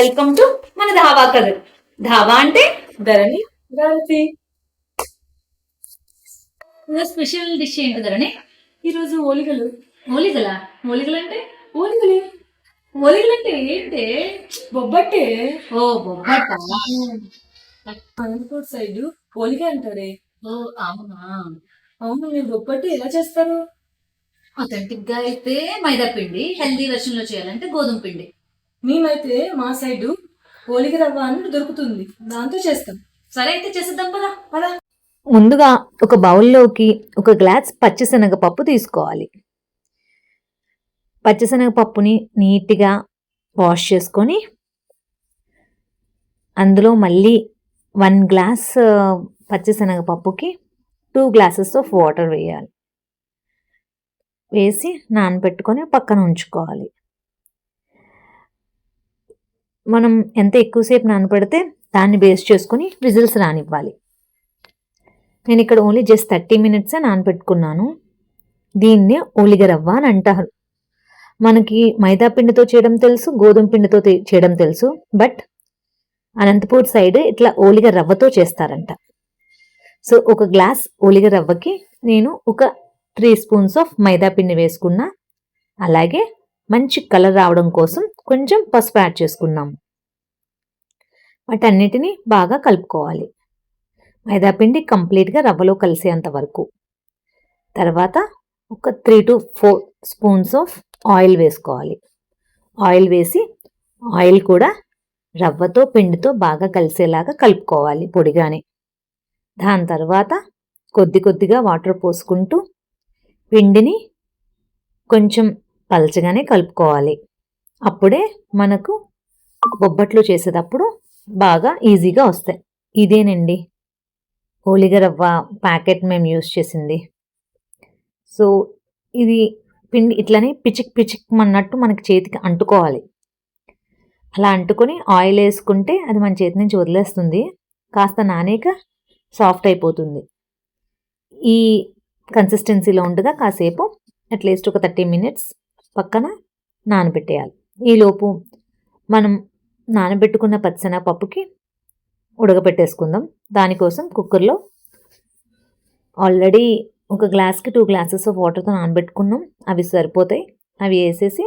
Welcome to మన ధాబా కథలు. ధాబా అంటే ధరణి గారతి. స్పెషల్ డిష్ ఏంటి ధరణి? ఈరోజు ఓలిగలు. ఓలిగలా? ఓలిగలు అంటే ఓలిగలే. ఓలిగలు అంటే ఏంటి? బొబ్బట్టే. ఓ బొబ్బట్ట. అనంతపూర్ సైడ్ ఓలిగ అంటారే. ఓ అవునా? అవును, మీరు బొబ్బట్టు ఎలా చేస్తారు? అథెంటిక్ గా అయితే మైదా పిండి, హెల్దీ వెర్షన్ లో చేయాలంటే గోధుమ పిండి. మేమైతే మా సైడు ఓలిగ రవ్వ అని దొరుకుతుంది, దాంతో చేస్తాం. సరే అయితే చేసేద్దాం పదా. పదా. ముందుగా ఒక బౌల్లోకి ఒక గ్లాస్ పచ్చిశనగపప్పు తీసుకోవాలి. పచ్చిశనగపప్పుని నీట్గా వాష్ చేసుకొని అందులో మళ్ళీ 1 గ్లాస్ పచ్చిశనగపప్పుకి 2 గ్లాసెస్ ఆఫ్ వాటర్ వేయాలి. వేసి నానబెట్టుకొని పక్కన ఉంచుకోవాలి. మనం ఎంత ఎక్కువసేపు నానబెడితే దాన్ని బేస్ చేసుకొని విజిల్స్ రానివ్వాలి. నేను ఇక్కడ ఓన్లీ జస్ట్ 30 మినిట్సే నానబెట్టుకున్నాను. దీన్నే ఓలిగ రవ్వ అని అంటారు. మనకి మైదా పిండితో చేయడం తెలుసు, గోధుమ పిండితో చేయడం తెలుసు. బట్ అనంతపూర్ సైడ్ ఇట్లా ఓలిగ రవ్వతో చేస్తారంట. సో ఒక గ్లాస్ ఓలిగ రవ్వకి నేను ఒక 3 స్పూన్స్ ఆఫ్ మైదా పిండి వేసుకున్నా. అలాగే మంచి కలర్ రావడం కోసం కొంచెం పసుపు యాడ్ చేసుకున్నాము. వాటన్నిటిని బాగా కలుపుకోవాలి. మైదాపిండి కంప్లీట్గా రవ్వలో కలిసేంత వరకు. తర్వాత ఒక 3 to 4 స్పూన్స్ ఆఫ్ ఆయిల్ వేసుకోవాలి. ఆయిల్ వేసి ఆయిల్ కూడా రవ్వతో పిండితో బాగా కలిసేలాగా కలుపుకోవాలి పొడిగానే. దాని తర్వాత కొద్ది కొద్దిగా వాటర్ పోసుకుంటూ పిండిని కొంచెం పలచగానే కలుపుకోవాలి. అప్పుడే మనకు బొబ్బట్లు చేసేటప్పుడు బాగా ఈజీగా వస్తాయి. ఇదేనండి ఓలిగ రవ్వ ప్యాకెట్ మేము యూస్ చేసింది. సో ఇది పిండి ఇట్లనే పిచిక్ అన్నట్టు మనకి చేతికి అంటుకోవాలి. అలా అంటుకొని ఆయిల్ వేసుకుంటే అది మన చేతి నుంచి వదిలేస్తుంది. కాస్త నానేక సాఫ్ట్ అయిపోతుంది. ఈ కన్సిస్టెన్సీలో ఉండగా కాసేపు అట్లీస్ట్ ఒక 30 మినిట్స్ పక్కన నానబెట్టేయాలి. ఈలోపు మనం నానబెట్టుకున్న పచ్చిశనగపప్పుకి ఉడకబెట్టేసుకుందాం. దానికోసం కుక్కర్లో ఆల్రెడీ ఒక గ్లాస్కి 2 గ్లాసెస్ ఆఫ్ వాటర్తో నానబెట్టుకున్నాం. అవి సరిపోతాయి. అవి వేసేసి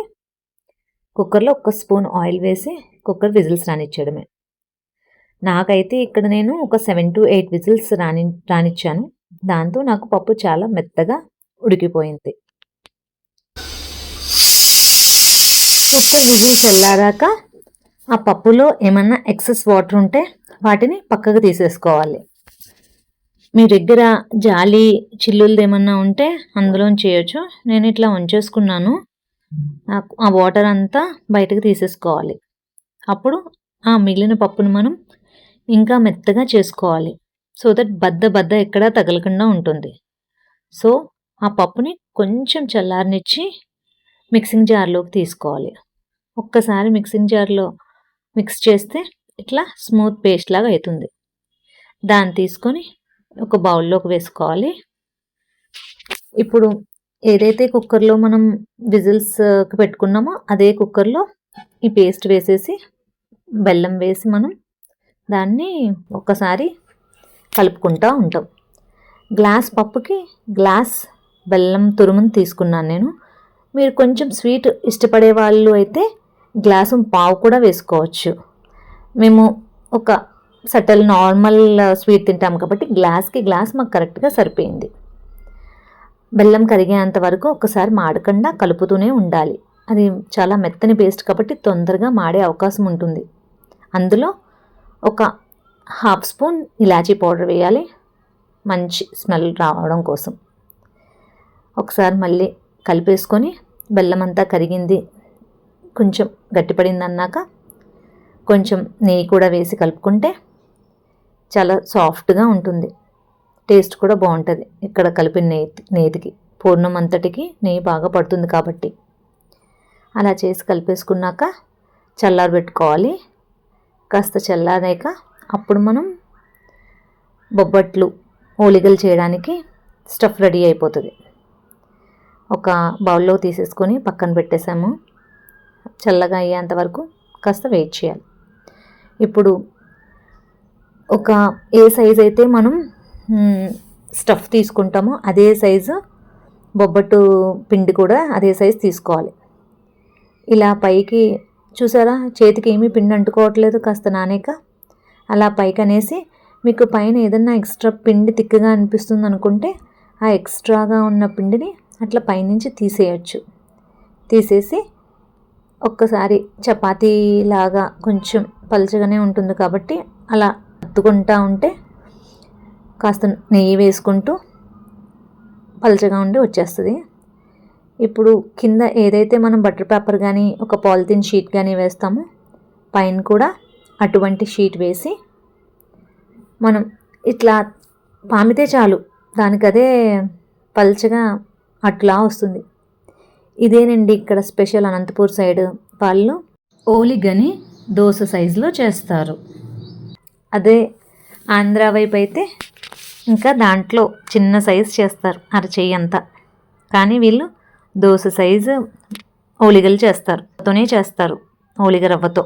కుక్కర్లో 1 స్పూన్ ఆయిల్ వేసి కుక్కర్ విజిల్స్ రానిచ్చేయడమే. నాకైతే ఇక్కడ నేను ఒక 7 to 8 విజిల్స్ రానిచ్చాను. దాంతో నాకు పప్పు చాలా మెత్తగా ఉడికిపోయింది. కుక్కర్ విజిల్స్ వెళ్ళాక ఆ పప్పులో ఏమన్నా ఎక్సెస్ వాటర్ ఉంటే వాటిని పక్కకు తీసేసుకోవాలి. మీ దగ్గర జాలి చిల్లులది ఏమన్నా ఉంటే అందులో చేయొచ్చు. నేను ఇట్లా ఉంచేసుకున్నాను. ఆ వాటర్ అంతా బయటకు తీసేసుకోవాలి. అప్పుడు ఆ మిగిలిన పప్పును మనం ఇంకా మెత్తగా చేసుకోవాలి. సో దట్ బద్ద ఎక్కడా తగలకుండా ఉంటుంది. సో ఆ పప్పుని కొంచెం చల్లారనిచ్చి మిక్సింగ్ జార్లోకి తీసుకోవాలి. ఒక్కసారి మిక్సింగ్ జార్లో మిక్స్ చేస్తే ఇట్లా స్మూత్ పేస్ట్ లాగా అవుతుంది. దాన్ని తీసుకొని ఒక బౌల్లోకి వేసుకోవాలి. ఇప్పుడు ఏదైతే కుక్కర్లో మనం విజిల్స్ పెట్టుకున్నామో అదే కుక్కర్లో ఈ పేస్ట్ వేసేసి బెల్లం వేసి మనం దాన్ని ఒక్కసారి కలుపుకుంటూ ఉంటాం. గ్లాస్ పప్పుకి గ్లాస్ బెల్లం తురుమును తీసుకున్నాను నేను. మీరు కొంచెం స్వీట్ ఇష్టపడే వాళ్ళు అయితే గ్లాసు పావు కూడా వేసుకోవచ్చు. మేము ఒక సటల్ నార్మల్ స్వీట్ తింటాం కాబట్టి గ్లాస్కి గ్లాస్ మాకు కరెక్ట్గా సరిపోయింది. బెల్లం కరిగేంత వరకు ఒకసారి మాడకుండా కలుపుతూనే ఉండాలి. అది చాలా మెత్తని పేస్ట్ కాబట్టి తొందరగా మాడే అవకాశం ఉంటుంది. అందులో ఒక 1/2 స్పూన్ ఇలాచీ పౌడర్ వేయాలి, మంచి స్మెల్ రావడం కోసం. ఒకసారి మళ్ళీ కలిపేసుకొని బెల్లం అంతా కరిగింది, కొంచెం గట్టిపడింది అన్నాక కొంచెం నెయ్యి కూడా వేసి కలుపుకుంటే చాలా సాఫ్ట్గా ఉంటుంది. టేస్ట్ కూడా బాగుంటుంది. ఇక్కడ కలిపిన నేతికి పూర్ణం అంతటికి నెయ్యి బాగా పడుతుంది కాబట్టి. అలా చేసి కలిపేసుకున్నాక చల్లారబెట్టుకోవాలి. కాస్త చల్లారాక అప్పుడు మనం బొబ్బట్లు ఓలిగలు చేయడానికి స్టఫ్ రెడీ అయిపోతుంది. ఒక బౌల్లో తీసేసుకొని పక్కన పెట్టేసాము. చల్లగా అయ్యేంత వరకు కాస్త వెయిట్ చేయాలి. ఇప్పుడు ఒక ఏ సైజ్ అయితే మనం స్టఫ్ తీసుకుంటామో అదే సైజు బొబ్బట్టు పిండి కూడా అదే సైజు తీసుకోవాలి. ఇలా పైకి చూసారా, చేతికి ఏమీ పిండి అంటుకోవట్లేదు కాస్త నానేక. అలా పైకి అనేసి మీకు పైన ఏదన్నా ఎక్స్ట్రా పిండి తిక్కగా అనిపిస్తుంది అనుకుంటే ఆ ఎక్స్ట్రాగా ఉన్న పిండిని అట్లా పైనుంచి తీసేయచ్చు. తీసేసి ఒక్కసారి చపాతీలాగా కొంచెం పలుచగానే ఉంటుంది కాబట్టి అలా అత్తుకుంటూ ఉంటే కాస్త నెయ్యి వేసుకుంటూ పలుచగా ఉండి వచ్చేస్తుంది. ఇప్పుడు కింద ఏదైతే మనం బటర్ పేపర్ కానీ ఒక పాలిథిన్ షీట్ కానీ వేస్తామో పైన కూడా అటువంటి షీట్ వేసి మనం ఇట్లా పామితే చాలు, దానికదే పల్చగా అట్లా వస్తుంది. ఇదేనండి ఇక్కడ స్పెషల్. అనంతపూర్ సైడ్ వాళ్ళు ఓలిగని దోశ సైజులో చేస్తారు. అదే ఆంధ్ర వైపు అయితే ఇంకా దాంట్లో చిన్న సైజు చేస్తారు, అరచెయ్యి అంతా. కానీ వీళ్ళు దోశ సైజు ఓలిగలు చేస్తారు ఓలిగ రవ్వతో.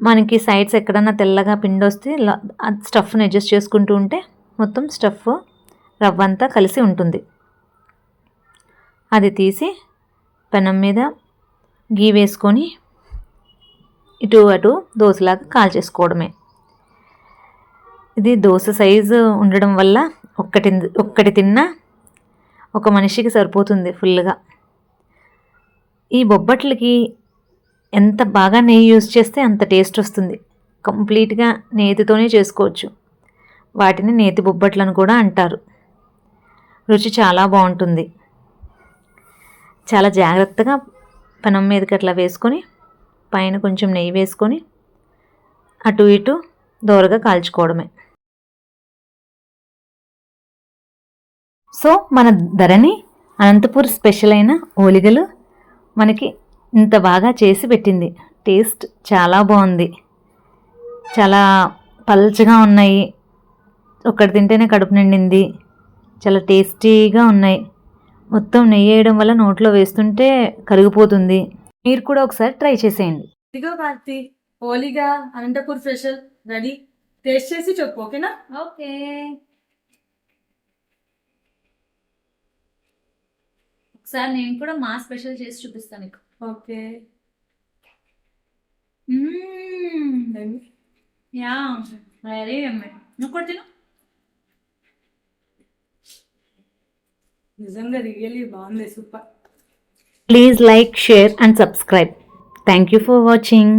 మనకి సైడ్స్ ఎక్కడన్నా తెల్లగా పిండి వస్తే స్టఫ్ని అడ్జస్ట్ చేసుకుంటూ ఉంటే మొత్తం స్టఫ్ రవ్వ అంతా కలిసి ఉంటుంది. అది తీసి పెనం మీద గీ వేసుకొని ఇటు అటు దోశలాగా కాల్చేసుకోవడమే. ఇది దోశ సైజు ఉండడం వల్ల ఒక్కటి తిన్నా ఒక మనిషికి సరిపోతుంది ఫుల్గా. ఈ బొబ్బట్లకి ఎంత బాగా నెయ్యి యూజ్ చేస్తే అంత టేస్ట్ వస్తుంది. కంప్లీట్గా నేతితోనే చేసుకోవచ్చు. వాటిని నేతి బొబ్బట్లను కూడా అంటారు. రుచి చాలా బాగుంటుంది. చాలా జాగ్రత్తగా పెనం మీదకి అట్లా వేసుకొని పైన కొంచెం నెయ్యి వేసుకొని అటు ఇటు దోరగా కాల్చుకోవడమే. సో మన ధరణి అనంతపూర్ స్పెషల్ అయిన ఓలిగలు మనకి ఇంత బాగా చేసి పెట్టింది. టేస్ట్ చాలా బాగుంది, చాలా పల్చగా ఉన్నాయి. ఒక్కటి తింటేనే కడుపు నిండింది. చాలా టేస్టీగా ఉన్నాయి. మొత్తం నెయ్యి వేయడం వల్ల నోట్లో వేస్తుంటే కరిగిపోతుంది. మీరు కూడా ఒకసారి ట్రై చేసేయండి. ఇదిగో కార్తీ, ఓలిగా అనంతపూర్ స్పెషల్ రెడీ. టేస్ట్ చేసి చెప్పు, ఓకేనా? ఓకే. ఒకసారి నేను కూడా మా స్పెషల్ చేసి చూపిస్తాను నీకు. ఓకే. యా, వెరీ యమ్మీ. నువ్వు కూడా తిను. నిజంగా రియల్లీ బాగుంది, super. Please like, share and subscribe. Thank you for watching.